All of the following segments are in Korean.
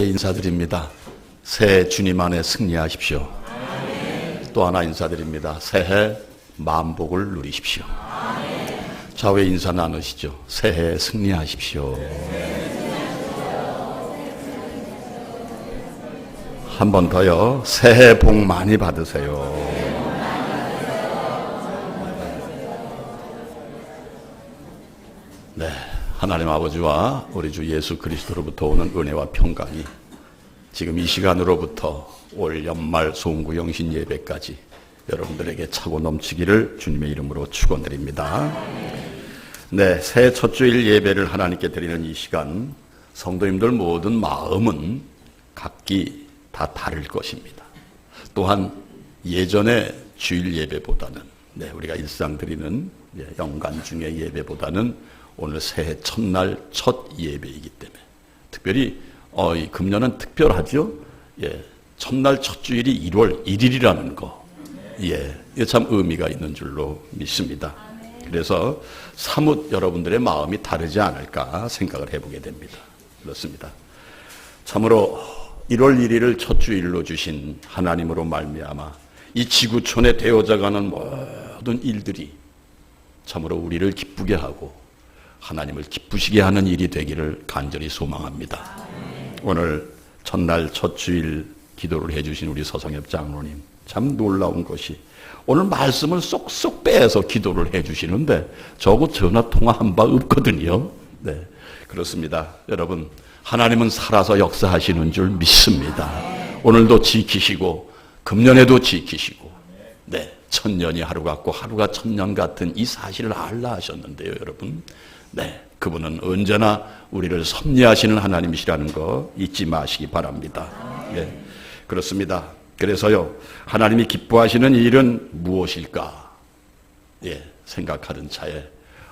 인사드립니다. 새해 주님 안에 승리하십시오. 또 하나 인사드립니다. 새해 만복을 누리십시오. 좌우에 인사 나누시죠. 새해 승리하십시오. 한 번 더요. 새해 복 많이 받으세요. 네, 하나님 아버지와 우리 주 예수 그리스도로부터 오는 은혜와 평강이 지금 이 시간으로부터 올 연말 송구 영신 예배까지 여러분들에게 차고 넘치기를 주님의 이름으로 축원드립니다. 네, 새해 첫 주일 예배를 하나님께 드리는 이 시간, 성도님들 모든 마음은 각기 다 다를 것입니다. 또한 예전의 주일 예배보다는, 우리가 일상 드리는 연간 중의 예배보다는 오늘 새해 첫날 첫 예배이기 때문에 특별히 이 금년은 특별하죠. 첫날 첫 주일이 1월 1일이라는 거, 이게 참 의미가 있는 줄로 믿습니다. 그래서 사뭇 여러분들의 마음이 다르지 않을까 생각을 해보게 됩니다. 그렇습니다. 참으로 1월 1일을 첫 주일로 주신 하나님으로 말미암아 이 지구촌에 되어져가는 모든 일들이 참으로 우리를 기쁘게 하고 하나님을 기쁘시게 하는 일이 되기를 간절히 소망합니다. 오늘 첫날 첫 주일 기도를 해주신 우리 서성엽 장로님, 참 놀라운 것이 오늘 말씀을 쏙쏙 빼서 기도를 해주시는데 저하고 전화 통화한 바 없거든요. 네, 그렇습니다. 여러분, 하나님은 살아서 역사하시는 줄 믿습니다. 오늘도 지키시고 금년에도 지키시고, 천년이 하루 같고 하루가 천년 같은 이 사실을 알라 하셨는데요, 여러분. 그분은 언제나 우리를 섭리하시는 하나님이시라는 거 잊지 마시기 바랍니다. 그렇습니다. 그래서요, 하나님이 기뻐하시는 일은 무엇일까? 생각하던 차에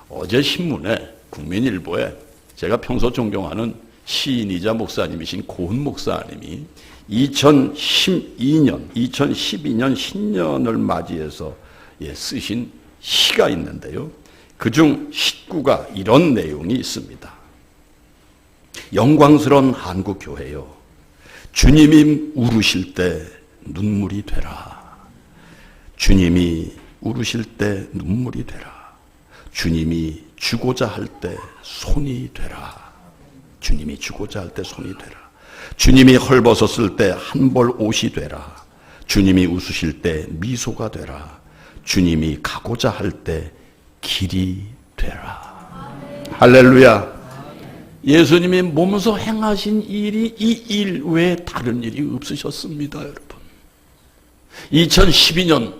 어제 신문에 국민일보에 제가 평소 존경하는 시인이자 목사님이신 고은 목사님이 2012년 신년을 맞이해서 쓰신 시가 있는데요. 그중 19가 이런 내용이 있습니다. 영광스러운 한국교회요, 주님이 울으실 때 눈물이 되라. 주님이 울으실 때 눈물이 되라. 주님이 주고자 할 때 손이 되라. 주님이 주고자 할 때 손이 되라. 주님이 헐벗었을 때 한 벌 옷이 되라. 주님이 웃으실 때 미소가 되라. 주님이 가고자 할 때 길이 되라. 할렐루야. 예수님이 몸소 행하신 일이 이 일 외에 다른 일이 없으셨습니다, 여러분. 2012년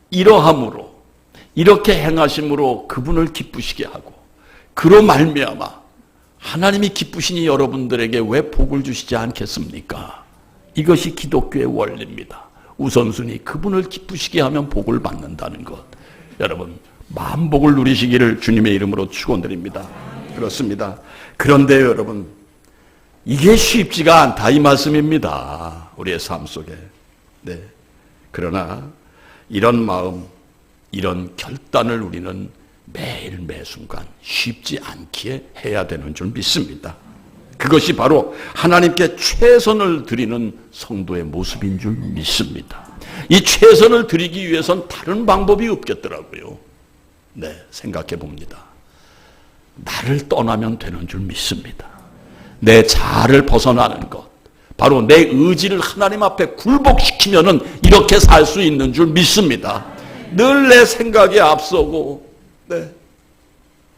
이러함으로, 이렇게 행하심으로 그분을 기쁘시게 하고, 그로 말미암아 하나님이 기쁘시니 여러분들에게 왜 복을 주시지 않겠습니까? 이것이 기독교의 원리입니다. 우선순위, 그분을 기쁘시게 하면 복을 받는다는 것. 여러분, 만복을 누리시기를 주님의 이름으로 축원드립니다. 그렇습니다. 그런데 여러분, 이게 쉽지가 않다 이 말씀입니다. 우리의 삶 속에. 그러나 이런 마음, 이런 결단을 우리는 매일 매순간 쉽지 않게 해야 되는 줄 믿습니다. 그것이 바로 하나님께 최선을 드리는 성도의 모습인 줄 믿습니다. 이 최선을 드리기 위해선 다른 방법이 없겠더라고요. 생각해 봅니다. 나를 떠나면 되는 줄 믿습니다. 내 자아를 벗어나는 것, 바로 내 의지를 하나님 앞에 굴복시키면은 이렇게 살 수 있는 줄 믿습니다. 늘 내 생각에 앞서고,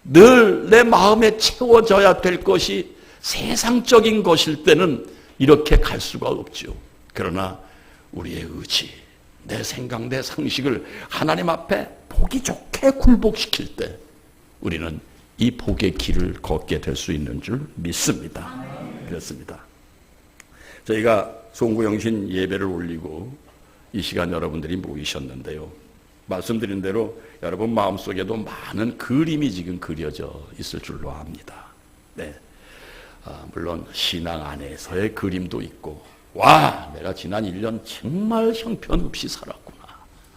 늘 내 마음에 채워져야 될 것이 세상적인 것일 때는 이렇게 갈 수가 없죠. 그러나 우리의 의지, 내 생각, 내 상식을 하나님 앞에 보기 좋게 굴복시킬 때 우리는 이 복의 길을 걷게 될 수 있는 줄 믿습니다. 그렇습니다. 저희가 송구영신 예배를 올리고 이 시간 여러분들이 모이셨는데요. 말씀드린 대로 여러분 마음속에도 많은 그림이 지금 그려져 있을 줄로 압니다. 물론 신앙 안에서의 그림도 있고, 와, 내가 지난 1년 정말 형편없이 살았구나.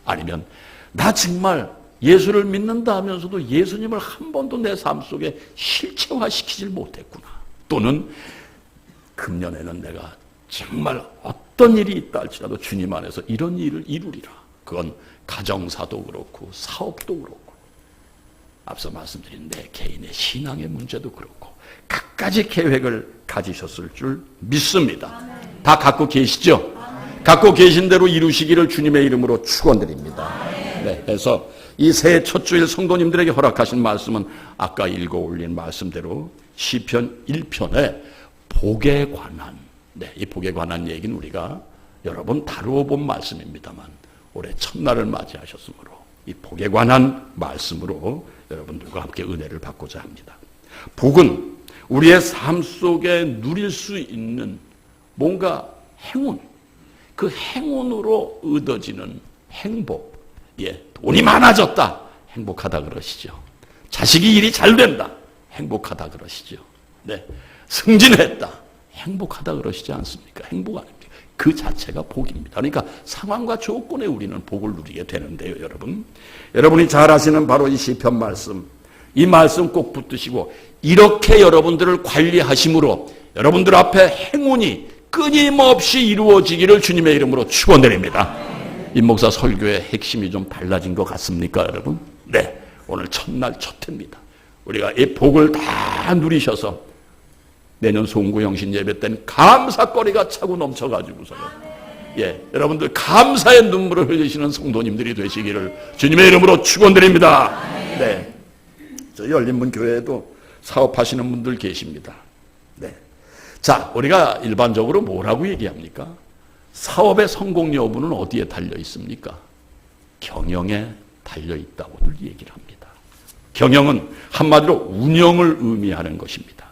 아니면 나 정말 예수를 믿는다 하면서도 예수님을 한 번도 내 삶 속에 실체화시키질 못했구나. 또는 그 금년에는 내가 정말 어떤 일이 있다 할지라도 주님 안에서 이런 일을 이루리라. 그건 가정사도 그렇고 사업도 그렇고 앞서 말씀드린 내 개인의 신앙의 문제도 그렇고 갖가지 계획을 가지셨을 줄 믿습니다. 다 갖고 계시죠? 갖고 계신 대로 이루시기를 주님의 이름으로 축원드립니다. 네, 그래서 이 새해 첫 주일 성도님들에게 허락하신 말씀은 아까 읽어 올린 말씀대로 시편 1편에 복에 관한, 이 복에 관한 얘기는 우리가 여러 번 다루어 본 말씀입니다만 올해 첫날을 맞이하셨으므로 이 복에 관한 말씀으로 여러분들과 함께 은혜를 받고자 합니다. 복은 우리의 삶 속에 누릴 수 있는 뭔가 행운, 그 행운으로 얻어지는 행복. 돈이 많아졌다. 행복하다 그러시죠. 자식이 일이 잘 된다. 행복하다 그러시죠. 승진했다. 행복하다 그러시지 않습니까? 행복 아닙니까? 그 자체가 복입니다. 그러니까 상황과 조건에 우리는 복을 누리게 되는데요, 여러분. 여러분이 잘 아시는 바로 이 시편 말씀, 이 말씀 꼭 붙드시고 이렇게 여러분들을 관리하심으로 여러분들 앞에 행운이 끊임없이 이루어지기를 주님의 이름으로 축원드립니다. 임 목사 설교의 핵심이 좀 달라진 것 같습니까, 여러분? 네, 오늘 첫날 첫 해입니다. 우리가 이 복을 다 누리셔서 내년 송구영신 예배 때는 감사거리가 차고 넘쳐가지고서요. 여러분들 감사의 눈물을 흘리시는 성도님들이 되시기를 주님의 이름으로 축원드립니다. 네, 저희 열린문 교회에도 사업하시는 분들 계십니다. 네, 자, 우리가 일반적으로 뭐라고 얘기합니까? 사업의 성공 여부는 어디에 달려 있습니까? 경영에 달려 있다고들 얘기를 합니다. 경영은 한마디로 운영을 의미하는 것입니다.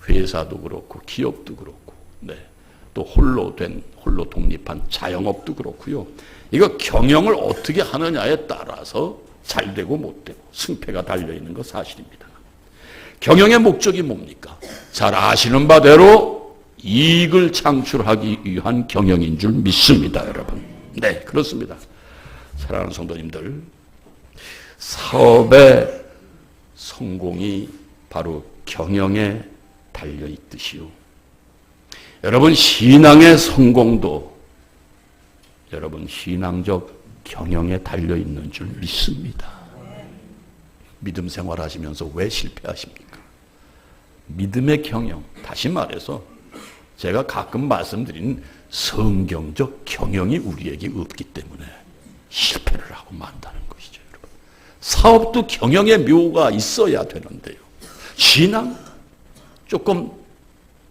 회사도 그렇고 기업도 그렇고 또 홀로 독립한 자영업도 그렇고요. 이거 경영을 어떻게 하느냐에 따라서 잘 되고 못 되고 승패가 달려있는 거 사실입니다. 경영의 목적이 뭡니까? 잘 아시는 바대로 이익을 창출하기 위한 경영인 줄 믿습니다, 여러분. 네, 그렇습니다. 사랑하는 성도님들, 사업의 성공이 바로 경영에 달려있듯이요. 여러분 신앙의 성공도 여러분 신앙적 경영에 달려있는 줄 믿습니다. 믿음 생활하시면서 왜 실패하십니까? 믿음의 경영, 다시 말해서 제가 가끔 말씀드린 성경적 경영이 우리에게 없기 때문에 실패를 하고 만다는 것이죠, 여러분. 사업도 경영의 묘가 있어야 되는데요. 신앙? 조금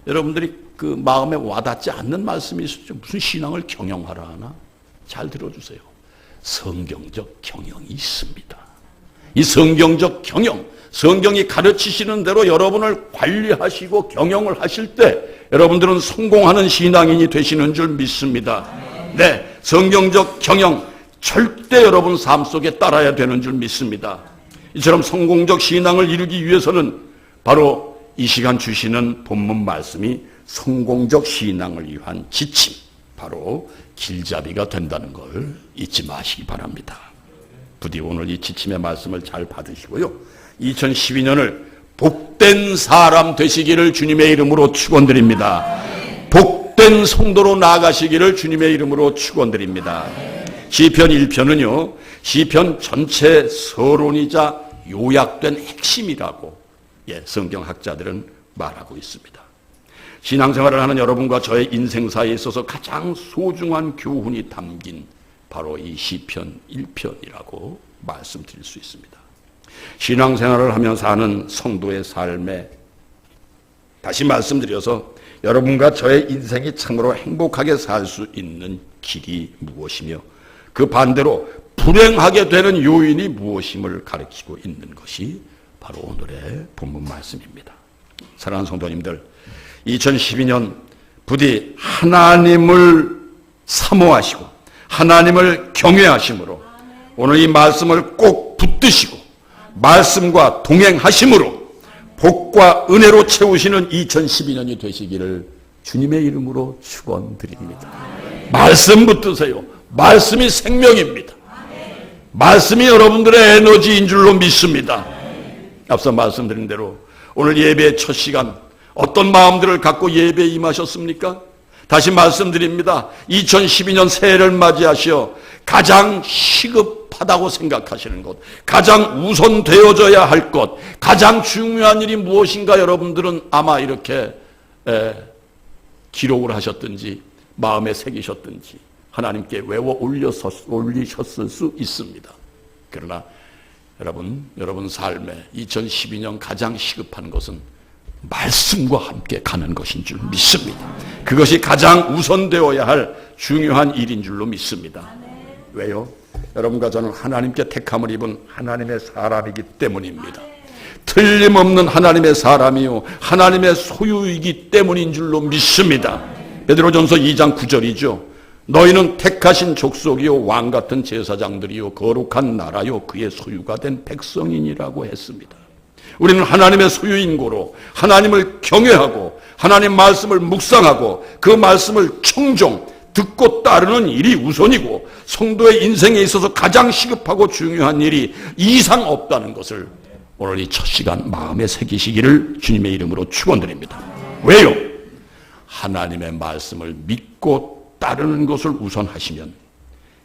여러분들이 그 마음에 와닿지 않는 말씀이 있었죠. 무슨 신앙을 경영하라 하나? 잘 들어주세요. 성경적 경영이 있습니다. 이 성경적 경영, 성경이 가르치시는 대로 여러분을 관리하시고 경영을 하실 때 여러분들은 성공하는 신앙인이 되시는 줄 믿습니다. 네, 성경적 경영 절대 여러분 삶 속에 따라야 되는 줄 믿습니다. 이처럼 성공적 신앙을 이루기 위해서는 바로 이 시간 주시는 본문 말씀이 성공적 신앙을 위한 지침, 바로 길잡이가 된다는 걸 잊지 마시기 바랍니다. 부디 오늘 이 지침의 말씀을 잘 받으시고요. 2012년을 복된 사람 되시기를 주님의 이름으로 축원드립니다. 복된 성도로 나아가시기를 주님의 이름으로 축원드립니다. 시편 1편은요. 시편 전체 서론이자 요약된 핵심이라고 성경학자들은 말하고 있습니다. 신앙생활을 하는 여러분과 저의 인생사에 있어서 가장 소중한 교훈이 담긴 바로 이 시편 1편이라고 말씀드릴 수 있습니다. 신앙생활을 하면서 하는 성도의 삶에 다시 말씀드려서 여러분과 저의 인생이 참으로 행복하게 살 수 있는 길이 무엇이며 그 반대로 불행하게 되는 요인이 무엇임을 가르치고 있는 것이 바로 오늘의 본문 말씀입니다. 사랑하는 성도님들, 2012년 부디 하나님을 사모하시고 하나님을 경외하심으로 오늘 이 말씀을 꼭 붙드시고 말씀과 동행하심으로 복과 은혜로 채우시는 2012년이 되시기를 주님의 이름으로 축원드립니다. 말씀 붙드세요. 말씀이 생명입니다. 말씀이 여러분들의 에너지인 줄로 믿습니다. 앞서 말씀드린 대로 오늘 예배의 첫 시간 어떤 마음들을 갖고 예배에 임하셨습니까? 다시 말씀드립니다. 2012년 새해를 맞이하시어 가장 시급하다고 생각하시는 것, 가장 우선되어져야 할 것, 가장 중요한 일이 무엇인가 여러분들은 아마 이렇게 기록을 하셨든지 마음에 새기셨든지 하나님께 외워 올리셨을 수 있습니다. 그러나 여러분 삶에 2012년 가장 시급한 것은 말씀과 함께 가는 것인 줄 믿습니다. 그것이 가장 우선되어야 할 중요한 일인 줄로 믿습니다. 왜요? 여러분과 저는 하나님께 택함을 입은 하나님의 사람이기 때문입니다. 틀림없는 하나님의 사람이요 하나님의 소유이기 때문인 줄로 믿습니다. 베드로전서 2장 9절이죠. 너희는 택하신 족속이요 왕같은 제사장들이요 거룩한 나라요 그의 소유가 된 백성인이라고 했습니다. 우리는 하나님의 소유인 고로 하나님을 경외하고 하나님 말씀을 묵상하고 그 말씀을 청종 듣고 따르는 일이 우선이고 성도의 인생에 있어서 가장 시급하고 중요한 일이 이상 없다는 것을 오늘 이 첫 시간 마음에 새기시기를 주님의 이름으로 축원드립니다. 왜요? 하나님의 말씀을 믿고 따르는 것을 우선하시면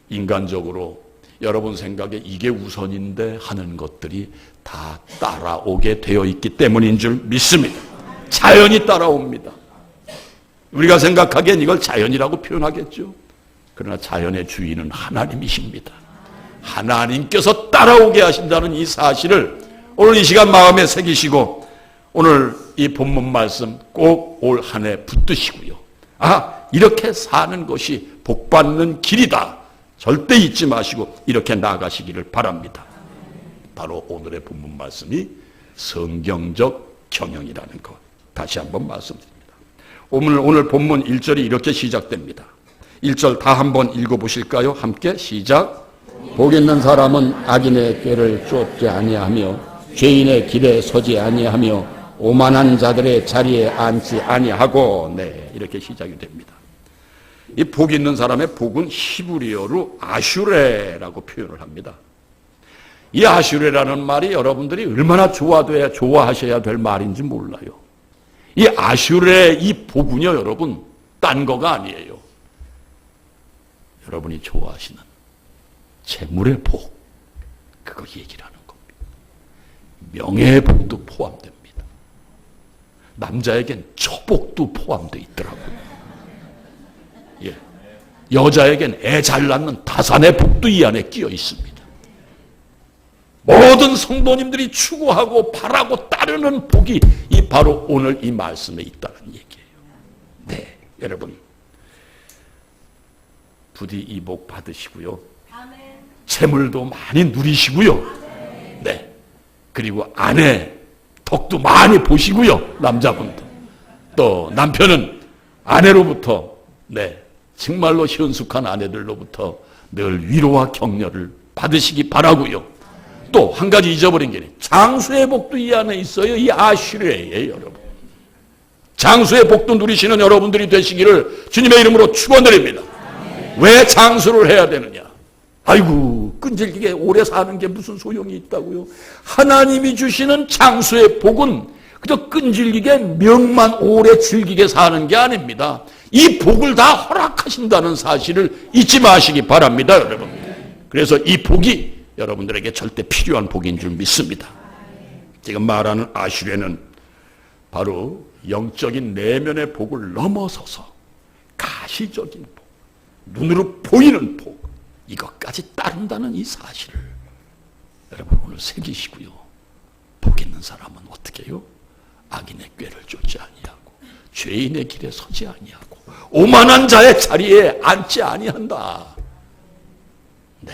인간적으로 여러분 생각에 이게 우선인데 하는 것들이 다 따라오게 되어 있기 때문인 줄 믿습니다. 자연이 따라옵니다. 우리가 생각하기엔 이걸 자연이라고 표현하겠죠. 그러나 자연의 주인은 하나님이십니다. 하나님께서 따라오게 하신다는 이 사실을 오늘 이 시간 마음에 새기시고 오늘 이 본문 말씀 꼭 올 한 해 붙드시고요. 이렇게 사는 것이 복받는 길이다. 절대 잊지 마시고 이렇게 나아가시기를 바랍니다. 바로 오늘의 본문 말씀이 성경적 경영이라는 것. 다시 한번 말씀드립니다. 오늘 본문 1절이 이렇게 시작됩니다. 1절 다 한번 읽어보실까요? 함께 시작. 복 있는 사람은 악인의 꾀를 쫓지 아니하며 죄인의 길에 서지 아니하며 오만한 자들의 자리에 앉지 아니하고 이렇게 시작이 됩니다. 이 복 있는 사람의 복은 히브리어로 아슈레라고 표현을 합니다. 이 아슈레라는 말이 여러분들이 얼마나 좋아하셔야 될 말인지 몰라요. 이 아슈레의 이 복은요 여러분 딴 거가 아니에요. 여러분이 좋아하시는 재물의 복, 그거 얘기를 하는 겁니다. 명예의 복도 포함됩니다. 남자에겐 처복도 포함되어 있더라고요. 예. 여자에겐 애 잘 낳는 다산의 복도 이 안에 끼어 있습니다. 모든 성도님들이 추구하고 바라고 따르는 복이 이 바로 오늘 이 말씀에 있다는 얘기예요. 네, 여러분 부디 이 복 받으시고요. 재물도 많이 누리시고요. 네, 그리고 아내 덕도 많이 보시고요. 남자분도 또 남편은 아내로부터 정말로 현숙한 아내들로부터 늘 위로와 격려를 받으시기 바라고요. 또 한 가지 잊어버린 게 장수의 복도 이 안에 있어요. 이 아슈레예요, 여러분. 장수의 복도 누리시는 여러분들이 되시기를 주님의 이름으로 축원드립니다. 왜 장수를 해야 되느냐? 아이고 끈질기게 오래 사는 게 무슨 소용이 있다고요? 하나님이 주시는 장수의 복은 그저 끈질기게 명만 오래 즐기게 사는 게 아닙니다. 이 복을 다 허락하신다는 사실을 잊지 마시기 바랍니다, 여러분. 그래서 이 복이 여러분들에게 절대 필요한 복인 줄 믿습니다. 지금 말하는 아슈레는 바로 영적인 내면의 복을 넘어서서 가시적인 복, 눈으로 보이는 복, 이것까지 따른다는 이 사실을 여러분 오늘 새기시고요. 복 있는 사람은 어떻게 해요? 악인의 꾀를 쫓지 아니하고 죄인의 길에 서지 아니하고 오만한 자의 자리에 앉지 아니한다. 네,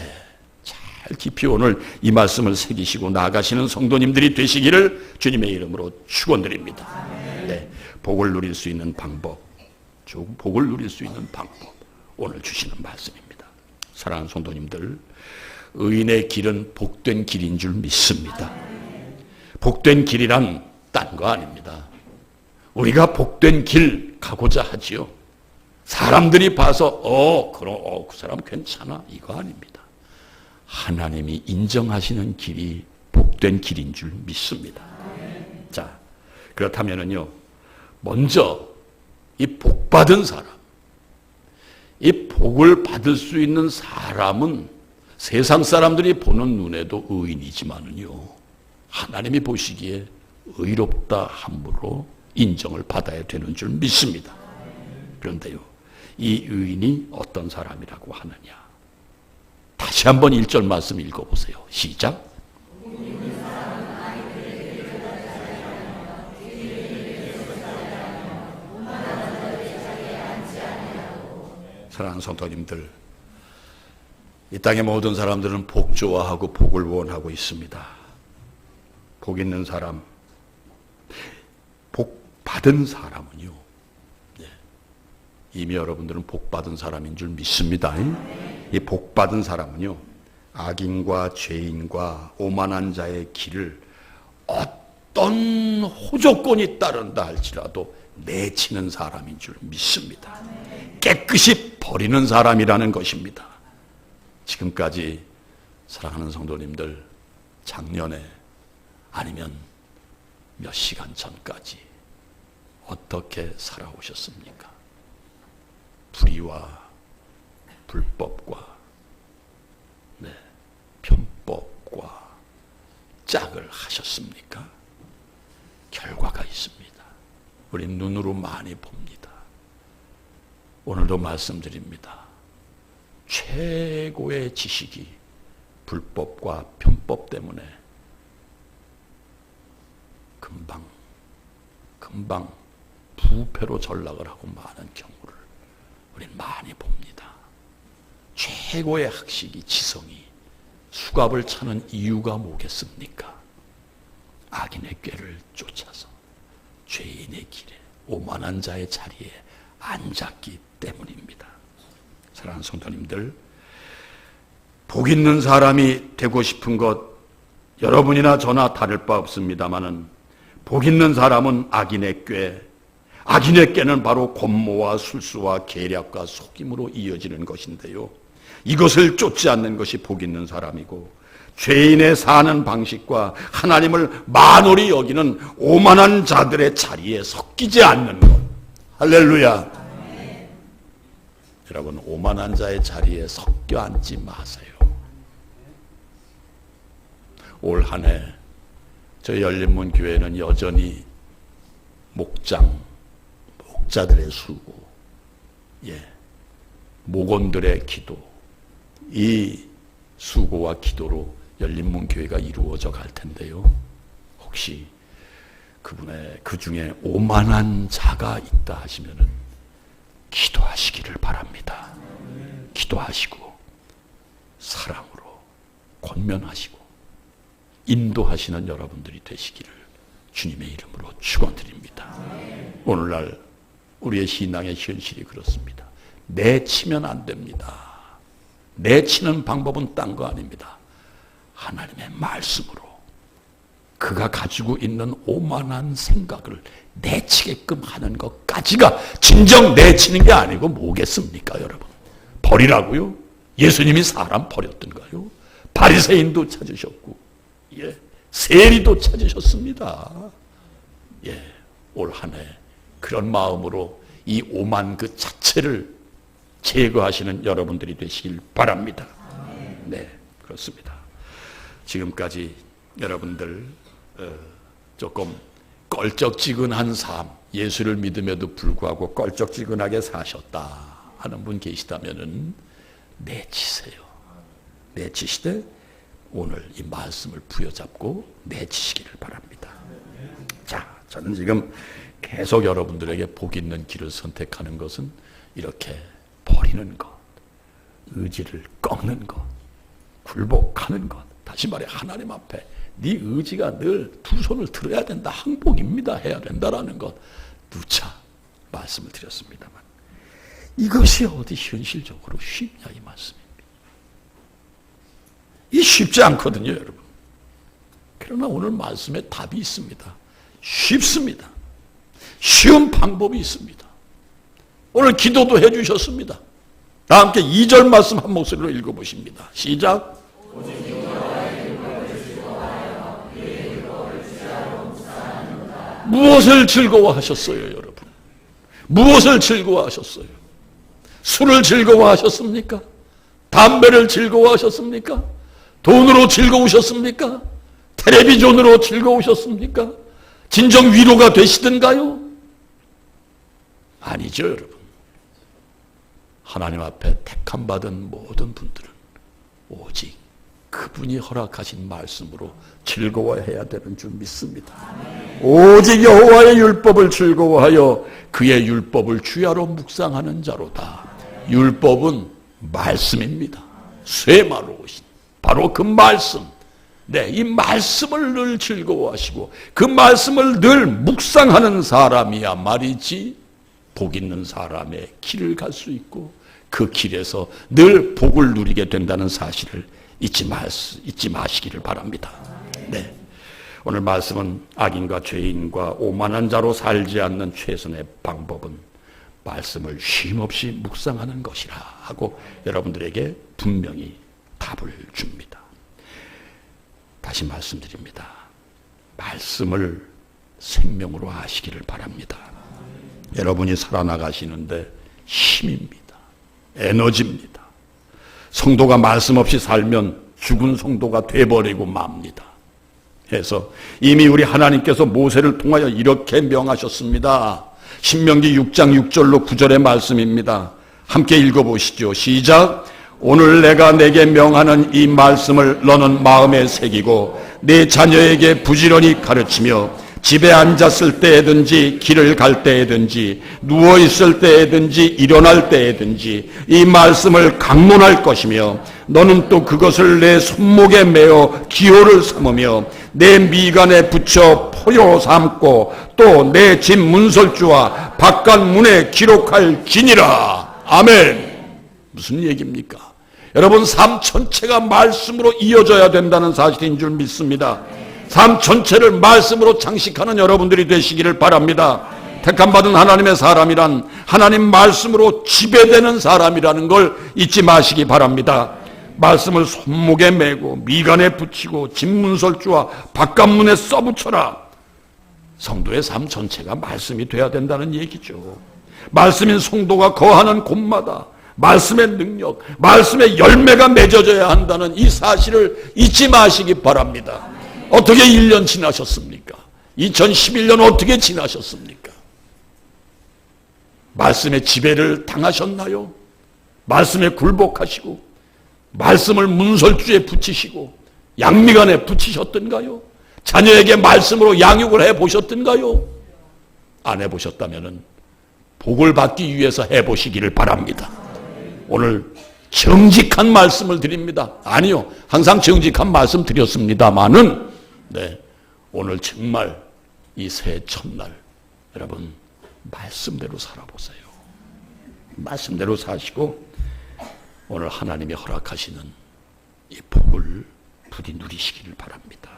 잘 깊이 오늘 이 말씀을 새기시고 나아가시는 성도님들이 되시기를 주님의 이름으로 축원드립니다. 네, 복을 누릴 수 있는 방법, 복을 누릴 수 있는 방법 오늘 주시는 말씀입니다. 사랑하는 성도님들, 의인의 길은 복된 길인 줄 믿습니다. 복된 길이란 딴 거 아닙니다. 우리가 복된 길 가고자 하지요. 사람들이 봐서 그 사람 괜찮아 이거 아닙니다. 하나님이 인정하시는 길이 복된 길인 줄 믿습니다. 자, 그렇다면은요 먼저 이 복받은 사람, 이 복을 받을 수 있는 사람은 세상 사람들이 보는 눈에도 의인이지만은요, 하나님이 보시기에 의롭다 함으로 인정을 받아야 되는 줄 믿습니다. 그런데요, 이 의인이 어떤 사람이라고 하느냐? 다시 한번 1절 말씀 읽어보세요. 시작. 사랑하는 성도님들, 이 땅의 모든 사람들은 복 좋아하고 복을 원하고 있습니다. 복 있는 사람, 복 받은 사람은요, 이미 여러분들은 복 받은 사람인 줄 믿습니다. 이 복 받은 사람은요, 악인과 죄인과 오만한 자의 길을 어떤 호조건이 따른다 할지라도 내치는 사람인 줄 믿습니다. 깨끗이 버리는 사람이라는 것입니다. 지금까지 사랑하는 성도님들, 작년에 아니면 몇 시간 전까지 어떻게 살아오셨습니까? 불의와 불법과 편법과 짝을 하셨습니까? 결과가 있습니다. 우리 눈으로 많이 봅니다. 오늘도 말씀드립니다. 최고의 지식이 불법과 편법 때문에 금방 부패로 전락을 하고 마는 경우를 우린 많이 봅니다. 최고의 학식이, 지성이 수갑을 차는 이유가 뭐겠습니까? 악인의 꾀를 쫓아서 죄인의 길에, 오만한 자의 자리에 앉았기 때문입니다. 사랑하는 성도님들, 복 있는 사람이 되고 싶은 것, 여러분이나 저나 다를 바 없습니다마는 복 있는 사람은 악인의 꾀는 바로 권모와 술수와 계략과 속임으로 이어지는 것인데요, 이것을 쫓지 않는 것이 복 있는 사람이고, 죄인의 사는 방식과 하나님을 만홀히 여기는 오만한 자들의 자리에 섞이지 않는 것. 할렐루야. 여러분, 오만한 자의 자리에 섞여 앉지 마세요. 올 한 해 저희 열린문교회는 여전히 목자들의 수고, 목원들의 기도, 이 수고와 기도로 열린문교회가 이루어져 갈 텐데요, 혹시 그 중에 오만한 자가 있다 하시면은 기도하시기를 바랍니다. 기도하시고 사랑으로 권면하시고 인도하시는 여러분들이 되시기를 주님의 이름으로 축원드립니다. 오늘날 우리의 신앙의 현실이 그렇습니다. 내치면 안 됩니다. 내치는 방법은 딴 거 아닙니다. 하나님의 말씀으로 그가 가지고 있는 오만한 생각을 내치게끔 하는 것까지가 진정 내치는 게 아니고 뭐겠습니까, 여러분? 버리라고요? 예수님이 사람 버렸던가요? 바리새인도 찾으셨고, 세리도 찾으셨습니다. 올 한 해 그런 마음으로 이 오만 그 자체를 제거하시는 여러분들이 되시길 바랍니다. 네, 그렇습니다. 지금까지 여러분들 조금 껄쩍지근한 삶, 예수를 믿음에도 불구하고 껄쩍지근하게 사셨다 하는 분 계시다면은 내치세요. 내치시되 오늘 이 말씀을 부여잡고 내치시기를 바랍니다. 자, 저는 지금 계속 여러분들에게 복 있는 길을 선택하는 것은 이렇게 버리는 것, 의지를 꺾는 것, 굴복하는 것, 다시 말해 하나님 앞에 네 의지가 늘 두 손을 들어야 된다, 항복입니다 해야 된다라는 것 누차 말씀을 드렸습니다만, 이것이 어디 현실적으로 쉽냐 이 말씀입니다. 이 쉽지 않거든요, 여러분. 그러나 오늘 말씀에 답이 있습니다. 쉽습니다. 쉬운 방법이 있습니다. 오늘 기도도 해주셨습니다. 다 함께 2절 말씀 한 목소리로 읽어보십니다. 시작. 무엇을 즐거워하셨어요, 여러분? 무엇을 즐거워하셨어요? 술을 즐거워하셨습니까? 담배를 즐거워하셨습니까? 돈으로 즐거우셨습니까? 텔레비전으로 즐거우셨습니까? 진정 위로가 되시던가요? 아니죠, 여러분. 하나님 앞에 택함받은 모든 분들은 오직 그분이 허락하신 말씀으로 즐거워해야 되는 줄 믿습니다. 오직 여호와의 율법을 즐거워하여 그의 율법을 주야로 묵상하는 자로다. 율법은 말씀입니다. 쇠마로 오신 바로 그 말씀. 네, 이 말씀을 늘 즐거워하시고 그 말씀을 늘 묵상하는 사람이야 말이지 복 있는 사람의 길을 갈 수 있고 그 길에서 늘 복을 누리게 된다는 사실을 잊지 마시기를 바랍니다. 네, 오늘 말씀은 악인과 죄인과 오만한 자로 살지 않는 최선의 방법은 말씀을 쉼없이 묵상하는 것이라 하고 여러분들에게 분명히 답을 줍니다. 다시 말씀드립니다. 말씀을 생명으로 하시기를 바랍니다. 여러분이 살아나가시는데 힘입니다. 에너지입니다. 성도가 말씀 없이 살면 죽은 성도가 돼버리고 맙니다. 해서 이미 우리 하나님께서 모세를 통하여 이렇게 명하셨습니다. 신명기 6장 6절로 9절의 말씀입니다. 함께 읽어보시죠. 시작. 오늘 내가 내게 명하는 이 말씀을 너는 마음에 새기고 내 자녀에게 부지런히 가르치며 집에 앉았을 때에든지 길을 갈 때에든지 누워있을 때에든지 일어날 때에든지 이 말씀을 강론할 것이며 너는 또 그것을 내 손목에 메어 기호를 삼으며 내 미간에 붙여 포로 삼고 또 내 집 문설주와 바깥 문에 기록할지니라. 아멘. 무슨 얘기입니까? 여러분, 삶 전체가 말씀으로 이어져야 된다는 사실인 줄 믿습니다. 삶 전체를 말씀으로 장식하는 여러분들이 되시기를 바랍니다. 택함받은 하나님의 사람이란 하나님 말씀으로 지배되는 사람이라는 걸 잊지 마시기 바랍니다. 말씀을 손목에 메고 미간에 붙이고 집문설주와 바깥문에 써붙여라. 성도의 삶 전체가 말씀이 돼야 된다는 얘기죠. 말씀인 성도가 거하는 곳마다 말씀의 능력, 말씀의 열매가 맺어져야 한다는 이 사실을 잊지 마시기 바랍니다. 어떻게 1년 지나셨습니까? 2011년 어떻게 지나셨습니까? 말씀의 지배를 당하셨나요? 말씀에 굴복하시고 말씀을 문설주에 붙이시고 양미간에 붙이셨던가요? 자녀에게 말씀으로 양육을 해보셨던가요? 안 해보셨다면 복을 받기 위해서 해보시기를 바랍니다. 오늘 정직한 말씀을 드립니다. 아니요, 항상 정직한 말씀 드렸습니다마는 네, 오늘 정말 이 새해 첫날 여러분 말씀대로 살아보세요. 말씀대로 사시고 오늘 하나님이 허락하시는 이 복을 부디 누리시기를 바랍니다.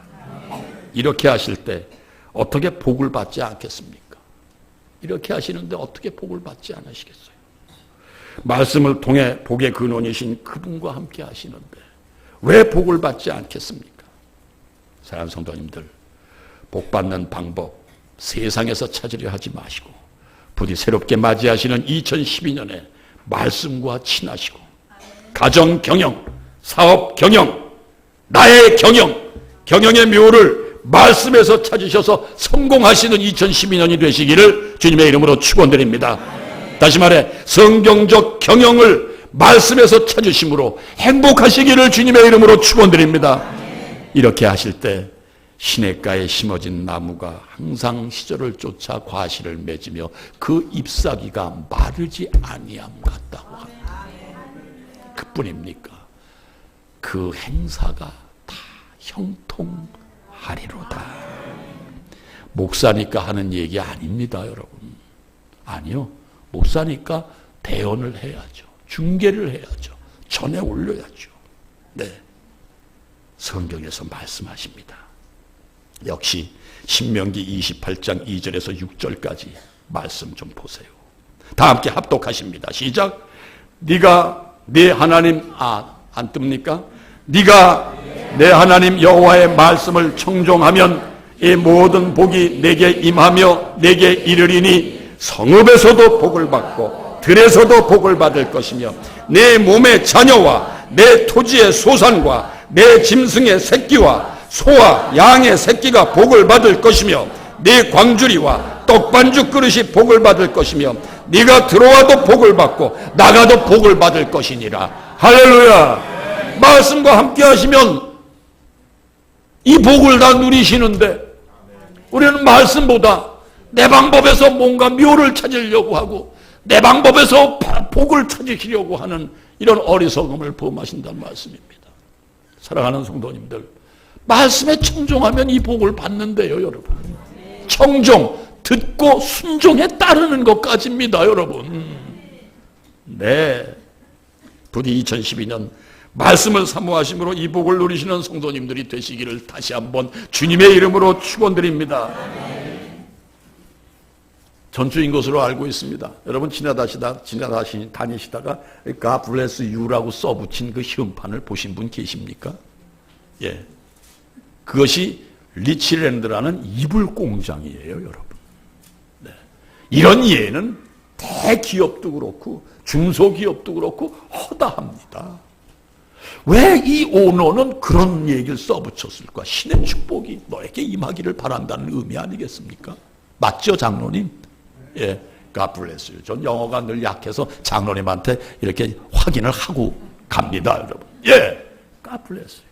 이렇게 하실 때 어떻게 복을 받지 않겠습니까? 이렇게 하시는데 어떻게 복을 받지 않으시겠어요? 말씀을 통해 복의 근원이신 그분과 함께 하시는데 왜 복을 받지 않겠습니까? 사랑하는 성도님들, 복 받는 방법 세상에서 찾으려 하지 마시고 부디 새롭게 맞이하시는 2012년에 말씀과 친하시고 가정 경영, 사업 경영, 나의 경영의 묘를 말씀에서 찾으셔서 성공하시는 2012년이 되시기를 주님의 이름으로 축원드립니다. 다시 말해 성경적 경영을 말씀에서 찾으심으로 행복하시기를 주님의 이름으로 축원드립니다. 이렇게 하실 때 시냇가에 심어진 나무가 항상 시절을 쫓아 과실을 맺으며 그 잎사귀가 마르지 아니함 같다고 합니다. 그뿐입니까? 그 행사가 다 형통하리로다. 목사니까 하는 얘기 아닙니다, 여러분. 아니요. 목사니까 대언을 해야죠. 중계를 해야죠. 전해 올려야죠. 네. 성경에서 말씀하십니다. 역시 신명기 28장 2절에서 6절까지 말씀 좀 보세요. 다 함께 합독하십니다. 시작. 네가 네 하나님 안 뜹니까? 네가 내 하나님 여호와의 말씀을 청종하면 이 모든 복이 내게 임하며 내게 이르리니 성읍에서도 복을 받고 들에서도 복을 받을 것이며 내 몸의 자녀와 내 토지의 소산과 내 짐승의 새끼와 소와 양의 새끼가 복을 받을 것이며 네 광주리와 떡반죽 그릇이 복을 받을 것이며 네가 들어와도 복을 받고 나가도 복을 받을 것이니라. 할렐루야. 말씀과 함께 하시면 이 복을 다 누리시는데 우리는 말씀보다 내 방법에서 뭔가 묘를 찾으려고 하고 내 방법에서 복을 찾으시려고 하는 이런 어리석음을 범하신다는 말씀입니다. 사랑하는 성도님들, 말씀에 청종하면 이 복을 받는데요, 여러분. 청종, 듣고 순종에 따르는 것까지입니다, 여러분. 네, 부디 2012년 말씀을 사모하심으로 이 복을 누리시는 성도님들이 되시기를 다시 한번 주님의 이름으로 축원드립니다. 전주인 것으로 알고 있습니다. 여러분 다니시다가 God bless you라고 써붙인 그 시험판을 보신 분 계십니까? 예, 그것이 리치랜드라는 이불 공장이에요, 여러분. 네. 이런 예는 대기업도 그렇고 중소기업도 그렇고 허다합니다. 왜 이 오너는 그런 얘기를 써붙였을까? 신의 축복이 너에게 임하기를 바란다는 의미 아니겠습니까? 맞죠, 장로님? 예, God bless you. 전 영어가 늘 약해서 장로님한테 이렇게 확인을 하고 갑니다, 여러분. 예, God bless you.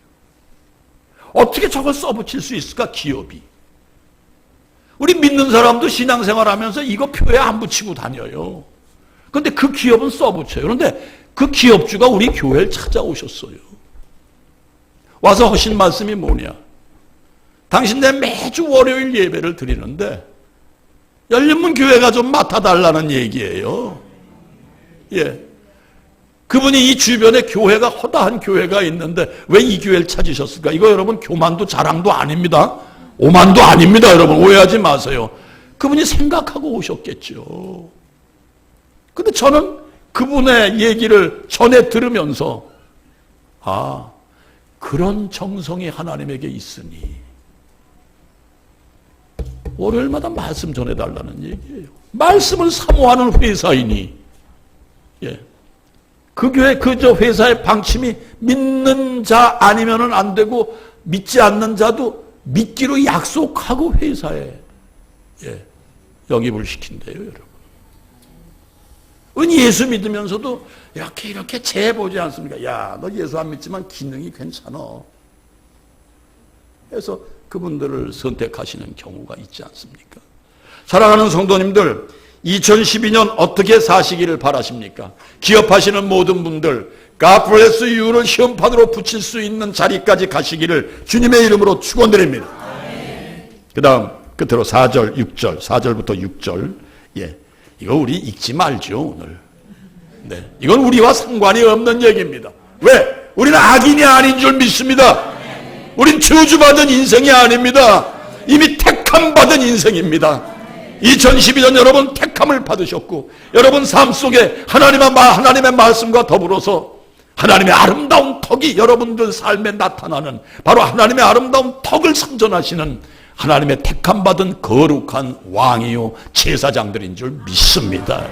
어떻게 저걸 써붙일 수 있을까, 기업이? 우리 믿는 사람도 신앙생활 하면서 이거 표에 안 붙이고 다녀요. 그런데 그 기업은 써붙여요. 그런데 그 기업주가 우리 교회를 찾아오셨어요. 와서 하신 말씀이 뭐냐? 당신네 매주 월요일 예배를 드리는데 열린문 교회가 좀 맡아달라는 얘기예요. 예. 그분이 이 주변에 교회가 허다한 교회가 있는데 왜 이 교회를 찾으셨을까? 이거 여러분 교만도 자랑도 아닙니다. 오만도 아닙니다. 여러분 오해하지 마세요. 그분이 생각하고 오셨겠죠. 근데 저는 그분의 얘기를 전해 들으면서 아, 그런 정성이 하나님에게 있으니 월요일마다 말씀 전해달라는 얘기예요. 말씀을 사모하는 회사이니, 예, 그 교회 저 회사의 방침이 믿는 자 아니면은 안 되고 믿지 않는 자도 믿기로 약속하고 회사에, 예, 영입을 시킨대요, 여러분. 예수 믿으면서도 이렇게 재보지 않습니까? 야, 너 예수 안 믿지만 기능이 괜찮아. 그래서 그분들을 선택하시는 경우가 있지 않습니까? 사랑하는 성도님들, 2012년 어떻게 사시기를 바라십니까? 기업하시는 모든 분들, God bless you를 시험판으로 붙일 수 있는 자리까지 가시기를 주님의 이름으로 축원드립니다. 그 다음 끝으로 4절, 6절, 4절부터 6절. 예, 이거 우리 읽지 말죠, 오늘. 네, 이건 우리와 상관이 없는 얘기입니다. 왜? 우리는 악인이 아닌 줄 믿습니다. 우린 저주받은 인생이 아닙니다. 이미 택함받은 인생입니다. 2012년 여러분 택함을 받으셨고 여러분 삶 속에 하나님의 말씀과 더불어서 하나님의 아름다운 덕이 여러분들 삶에 나타나는 바로 하나님의 아름다운 덕을 상전하시는 하나님의 택함받은 거룩한 왕이요 제사장들인 줄 믿습니다.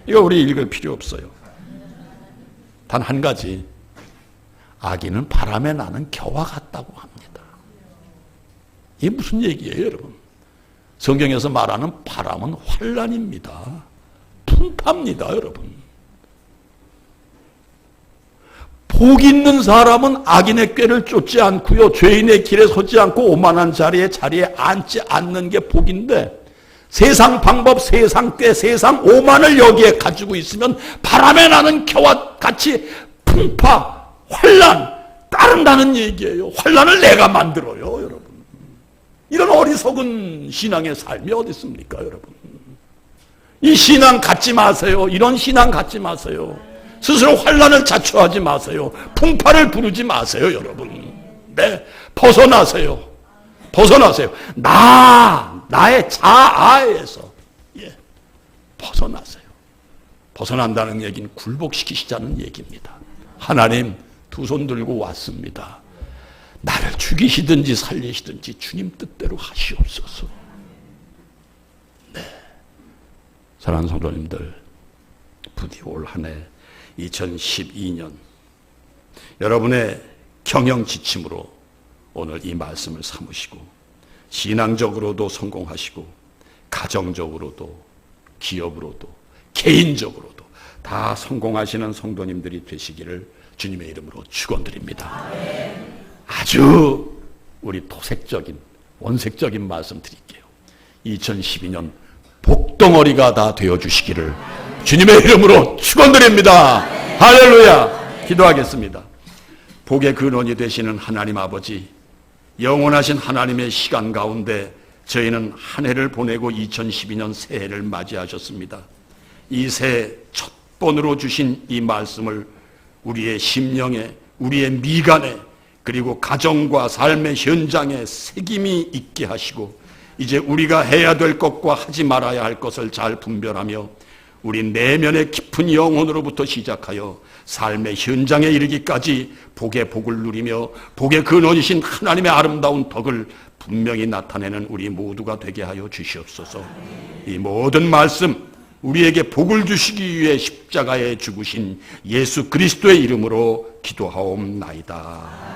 이거 우리 읽을 필요 없어요. 단 한 가지, 악인은 바람에 나는 겨와 같다고 합니다. 이게 무슨 얘기예요, 여러분? 성경에서 말하는 바람은 환난입니다. 풍파입니다, 여러분. 복 있는 사람은 악인의 꾀를 쫓지 않고요, 죄인의 길에 서지 않고 오만한 자리에 앉지 않는 게 복인데, 세상 방법, 세상 꾀, 세상 오만을 여기에 가지고 있으면 바람에 나는 겨와 같이 풍파, 환난 따른다는 얘기예요. 환난을 내가 만들어요, 여러분. 이런 어리석은 신앙의 삶이 어디 있습니까, 여러분? 이 신앙 갖지 마세요. 이런 신앙 갖지 마세요. 스스로 환난을 자초하지 마세요. 풍파를 부르지 마세요, 여러분. 네, 벗어나세요. 나의 자아에서, 예, 벗어나세요. 벗어난다는 얘기는 굴복시키시자는 얘기입니다. 하나님, 두 손 들고 왔습니다. 나를 죽이시든지 살리시든지 주님 뜻대로 하시옵소서. 네. 사랑하는 성도님들, 부디 올 한 해 2012년 여러분의 경영 지침으로 오늘 이 말씀을 삼으시고 신앙적으로도 성공하시고 가정적으로도 기업으로도 개인적으로도 다 성공하시는 성도님들이 되시기를 주님의 이름으로 축원드립니다. 아주 우리 토색적인 원색적인 말씀 드릴게요. 2012년 복덩어리가 다 되어주시기를 주님의 이름으로 축원드립니다. 할렐루야. 기도하겠습니다. 복의 근원이 되시는 하나님 아버지, 영원하신 하나님의 시간 가운데 저희는 한 해를 보내고 2012년 새해를 맞이하셨습니다. 이 새해 첫 번으로 주신 이 말씀을 우리의 심령에, 우리의 미간에, 그리고 가정과 삶의 현장에 새김이 있게 하시고 이제 우리가 해야 될 것과 하지 말아야 할 것을 잘 분별하며 우리 내면의 깊은 영혼으로부터 시작하여 삶의 현장에 이르기까지 복의 복을 누리며 복의 근원이신 하나님의 아름다운 덕을 분명히 나타내는 우리 모두가 되게 하여 주시옵소서. 이 모든 말씀 우리에게 복을 주시기 위해 십자가에 죽으신 예수 그리스도의 이름으로 기도하옵나이다.